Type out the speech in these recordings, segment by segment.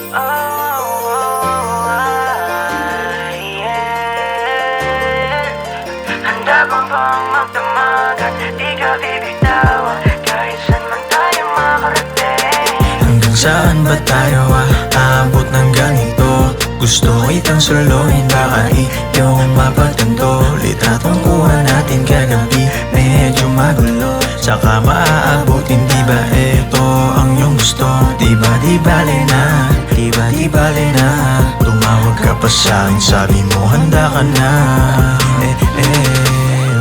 Handa bang bang magdamagan, di ka bibitawan, kahit saan man tayo makarating. Hanggang saan ba tayo aabot ng ganito? Gusto kitang suluhin, baka iyong mapatanto. Litratong kuha natin kagabi, medyo magulo, saka maaabutin, di ba ito ang iyong gusto? Di bale na, di bale na. Tumawag ka pa sa'kin, sabi mo handa ka na.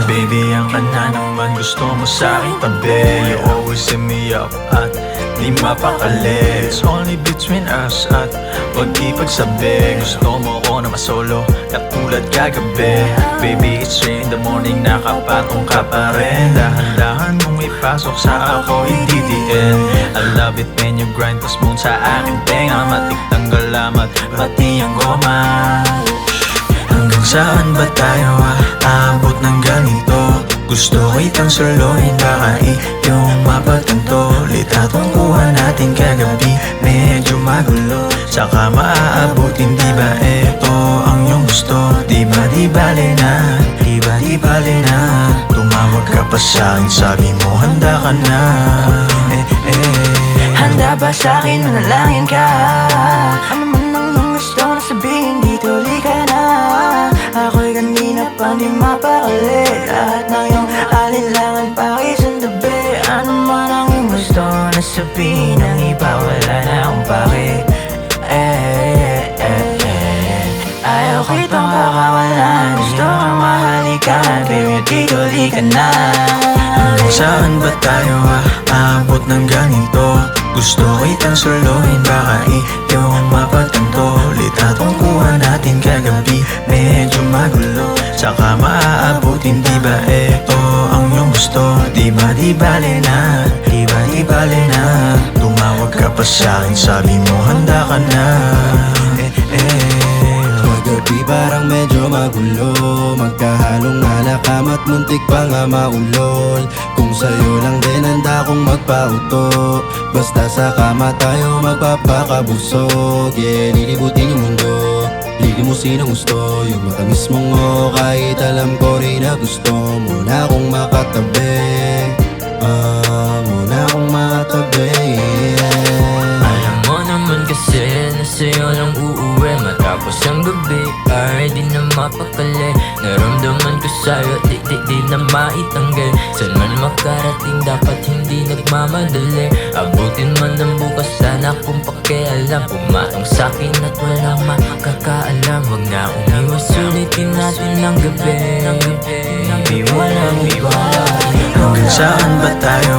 Baby, ang kana naman gusto mo sa'kin tabi. You always set me up at di mapakali. It's only between us at wag ipagsabi. Gusto mo ko na masolo katulad kagabi. Baby, it's 3 in the morning, nakapatong ka pa rin. Dahan-dahan mong ipasok sa ako, hindi the end. I love it when you grind pa smooth sa akin tenga. Matiktang galamat, pati ang goma. Hanggang saan ba tayo aabot ng ganito? Gusto kitang suluhin, baka iyong mapatanto. Litratong kuha natin kagabi, medyo magulo, saka maaabutin, di ba ito ang iyong gusto? Di bale na, di bale na. Tumawag ka pa sa'kin, sabi mo handa ka na. Handa ba sa'kin, manalangin ka? Ano man ang iyong gusto na sabihin dito, li ka na. Ako'y kanina pa di mapakali, lahat ng iyong alinlangan pakisandabi. Ano man ang iyong gusto na sabihin ng iba, wala na akong pake. Ayaw ko pang kakawalan, gusto kang mahalikan, baby dito li ka na. Hanggang saan ba tayo aabot ng ganito? Gusto kitang suluhin, baka iyong mapatanto. Litratong kuha natin kagabi, medyo magulo, saka maaabutin, di ba ito ang iyong gusto? Di bale na, di bale na. Tumawag ka pa sa'kin, sabi mo handa ka na. Magabi parang medyo magulo, magkahalong alakam at muntik pa nga maulol. Kung sa'yo lang din handa kong magpauto, basta sa kama tayo magpapakabusog. Yeah, lilibutin yung mundo, lilimusin ang gusto. Yung matamis mong kahit alam ko rin na gusto mo na akong makatabi. Mo na akong makatabi, yeah. Alam mo naman kasi na sa'yo lang uuwi matapos ang gabi, ay di na mapakali. Naramdaman ko sa'yo, di na maitanggal. Saan man makarating, dapat hindi nagmamadali. Abutin man ng bukas, sana kung pakialam. Pumatong sa'kin at walang makakaalam. Wag na umiwas, sulitin natin ng gabi. Walang iba. Hanggang saan ba tayo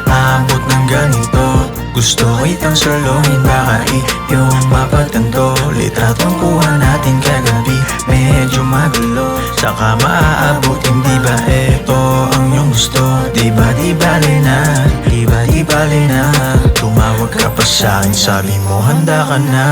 aabot ng ganito? Gusto kitang suluhin, baka iyong mapatanto. Litratong kuha natin kagabi, medyo magulo, saka maaabutin, di ba ito ang iyong gusto? Di bale na, di bale na. Tumawag ka pa sa'kin, sabi mo handa ka na.